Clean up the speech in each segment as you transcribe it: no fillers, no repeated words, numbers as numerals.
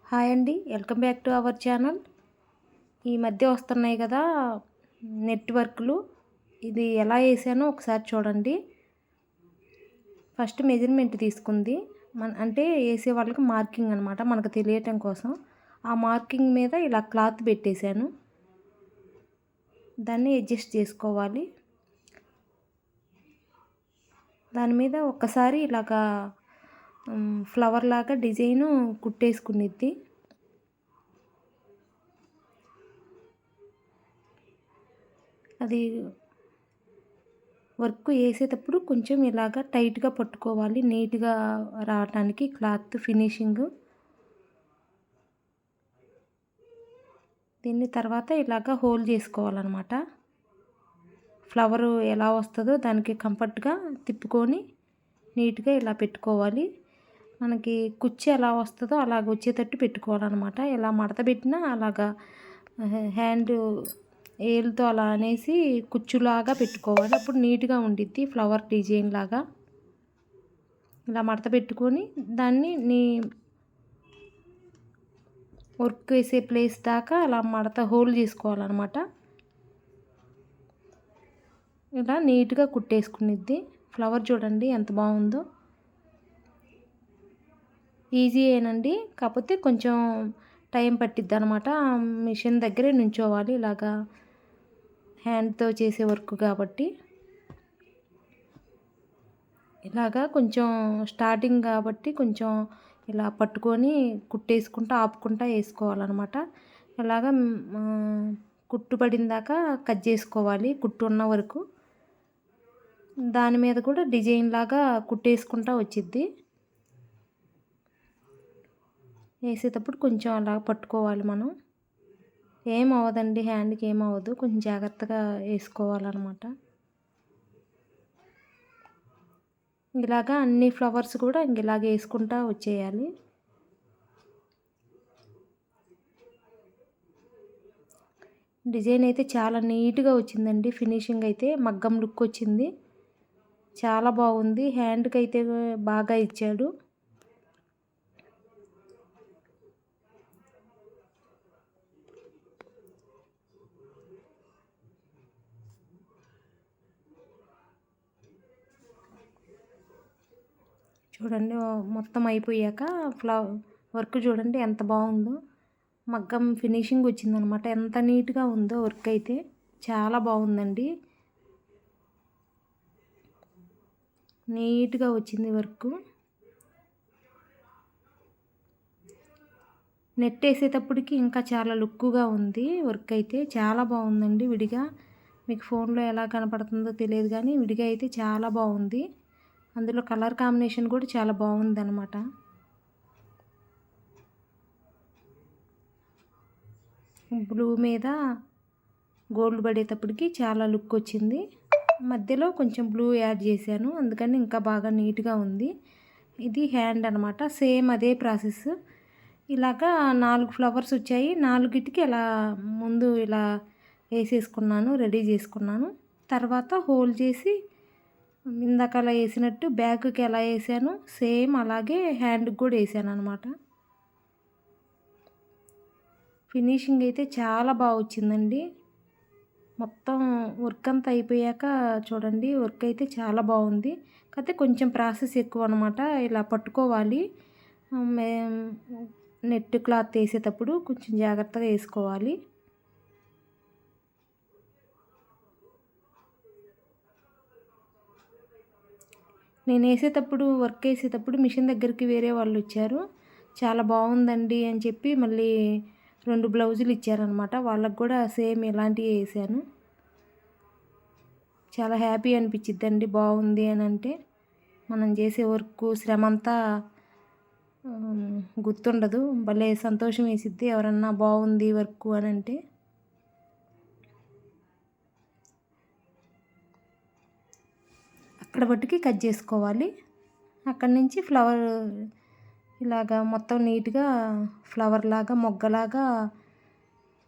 Hi అండి. Welcome back to our channel. ఈ మధ్య వస్తున్నాయి కదా నెట్ వర్క్‌లు. ఇది ఎలా ఏసానో ఒకసారి చూడండి. ఫస్ట్ మెజర్‌మెంట్ తీసుకుంది. అంటే ఏసే వాళ్ళకి మార్కింగ్ అనమాట. మనకు తెలియటం కోసం. ఆ మార్కింగ్ మీద ఇలా క్లాత్ పెట్టేశాను. దాన్ని అడ్జస్ట్ చేసుకోవాలి. దాని మీద ఒక్కసారి ఇలాగా ఫ్లవర్ లాగా డిజైను కుట్టేసుకునిద్ది. అది వర్క్ వేసేటప్పుడు కొంచెం ఇలాగ టైట్‌గా పట్టుకోవాలి. నీట్‌గా రావటానికి క్లాత్ ఫినిషింగు. దీన్ని తర్వాత ఇలాగ హోల్ చేసుకోవాలన్నమాట. ఫ్లవరు ఎలా వస్తుందో దానికి కంఫర్ట్‌గా తిప్పుకొని నీట్‌గా ఇలా పెట్టుకోవాలి. మనకి కుచ్చు ఎలా వస్తుందో అలాగ వచ్చేటట్టు పెట్టుకోవాలన్నమాట. ఇలా మడత పెట్టినా అలాగా హ్యాండ్ ఏలుతో అలా అనేసి కుచ్చులాగా పెట్టుకోవాలి. అప్పుడు నీట్‌గా ఉండిద్ది ఫ్లవర్ డిజైన్ లాగా. ఇలా మడత పెట్టుకొని దాన్ని వర్క్ వేసే ప్లేస్ దాకా అలా మడత హోల్ చేసుకోవాలన్నమాట. ఇలా నీట్‌గా కుట్టేసుకునిద్ది. ఫ్లవర్ చూడండి ఎంత బాగుందో. ఈజీయేనండి. కాకపోతే కొంచెం టైం పట్టిద్దనమాట. మిషన్ దగ్గరే నుంచోవాలి. ఇలాగా హ్యాండ్‌తో చేసే వర్క్ కాబట్టి. ఇలాగా కొంచెం స్టార్టింగ్ కాబట్టి కొంచెం ఇలా పట్టుకొని కుట్టేసుకుంటా ఆపుకుంటా వేసుకోవాలన్నమాట. ఇలాగా కుట్టు పడిన దాకా కట్ చేసుకోవాలి కుట్టు ఉన్న వరకు. దాని మీద కూడా డిజైన్ లాగా కుట్టేసుకుంటా వచ్చిద్ది. వేసేటప్పుడు కొంచెం అలా పట్టుకోవాలి మనం. ఏం అవ్వదండి, హ్యాండ్కి ఏం అవ్వదు. కొంచెం జాగ్రత్తగా వేసుకోవాలన్నమాట. ఇలాగా అన్ని ఫ్లవర్స్ కూడా ఇలాగ వేసుకుంటా వచ్చేయాలి. డిజైన్ అయితే చాలా నీట్‌గా వచ్చిందండి. ఫినిషింగ్ అయితే మగ్గం లుక్ వచ్చింది. చాలా బాగుంది. హ్యాండ్కి అయితే బాగా ఇచ్చాడు. చూడండి మొత్తం అయిపోయాక వర్క్ చూడండి ఎంత బాగుందో. మగ్గం ఫినిషింగ్ వచ్చిందనమాట. ఎంత నీట్‌గా ఉందో వర్క్ అయితే. చాలా బాగుందండి. నీట్‌గా వచ్చింది వర్క్. నెట్ వేసేటప్పటికి ఇంకా చాలా లుక్‌గా ఉంది వర్క్ అయితే. చాలా బాగుందండి విడిగా. మీకు ఫోన్లో ఎలా కనపడుతుందో తెలియదు కానీ విడిగా అయితే చాలా బాగుంది. అందులో కలర్ కాంబినేషన్ కూడా చాలా బాగుందన్నమాట. బ్లూ మీద గోల్డ్ పడేటప్పటికి చాలా లుక్ వచ్చింది. మధ్యలో కొంచెం బ్లూ యాడ్ చేశాను. అందుకని ఇంకా బాగా నీట్‌గా ఉంది. ఇది హ్యాండ్ అనమాట. సేమ్ అదే ప్రాసెస్. ఇలాగా 4 ఫ్లవర్స్ వచ్చాయి. 4టికి ఇలా ముందు ఇలా వేసేసుకున్నాను, రెడీ చేసుకున్నాను. తర్వాత హోల్ చేసి ఇందాక అలా వేసినట్టు బ్యాక్‌కి ఎలా వేసానో సేమ్ అలాగే హ్యాండ్‌కి కూడా వేసాను అనమాట. ఫినిషింగ్ అయితే చాలా బాగా వచ్చిందండి. మొత్తం వర్క్ అంతా అయిపోయాక చూడండి వర్క్ అయితే చాలా బాగుంది. కాకపోతే కొంచెం ప్రాసెస్ ఎక్కువ అనమాట. ఇలా పట్టుకోవాలి. నెట్ క్లాత్ వేసేటప్పుడు కొంచెం జాగ్రత్తగా వేసుకోవాలి. నేను వేసేటప్పుడు వర్క్ వేసేటప్పుడు మిషన్ దగ్గరికి వేరే వాళ్ళు వచ్చారు. చాలా బాగుందండి అని చెప్పి మళ్ళీ 2 బ్లౌజులు ఇచ్చారనమాట. వాళ్ళకి కూడా సేమ్ ఇలాంటివే వేసాను. చాలా హ్యాపీ అనిపించిద్దండి బాగుంది అని అంటే. మనం చేసే వర్క్ శ్రమ అంతా గుర్తుండదు. భలే సంతోషం వేసిద్ది ఎవరన్నా బాగుంది వర్క్ అని అంటే. అక్కడ బట్టికి కట్ చేసుకోవాలి. అక్కడి నుంచి ఫ్లవర్ ఇలాగా మొత్తం నీట్‌గా ఫ్లవర్ లాగా మొగ్గలాగా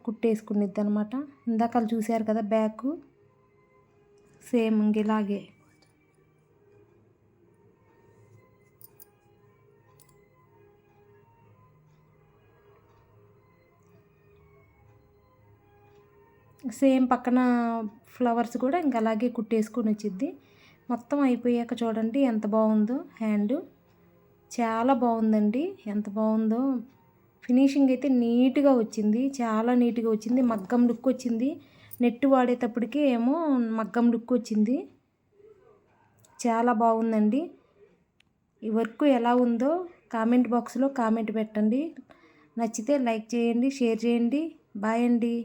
కుట్టేసుకునిద్ది అనమాట. ఇందాక చూశారు కదా బ్యాకు. సేమ్ ఇలాగే. సేమ్ పక్కన ఫ్లవర్స్ కూడా ఇంకా అలాగే కుట్టేసుకొని వచ్చింది. మొత్తం అయిపోయాక చూడండి ఎంత బాగుందో హ్యాండ్. చాలా బాగుందండి, ఎంత బాగుందో. ఫినిషింగ్ అయితే నీట్గా వచ్చింది, చాలా నీట్గా వచ్చింది. మగ్గం లుక్ వచ్చింది. నెట్ వాడేటప్పటికి ఏమో మగ్గం లుక్ వచ్చింది. చాలా బాగుందండి. ఈ వర్క్ ఎలా ఉందో కామెంట్ బాక్స్లో కామెంట్ పెట్టండి. నచ్చితే లైక్ చేయండి, షేర్ చేయండి. బాయ్ అండి.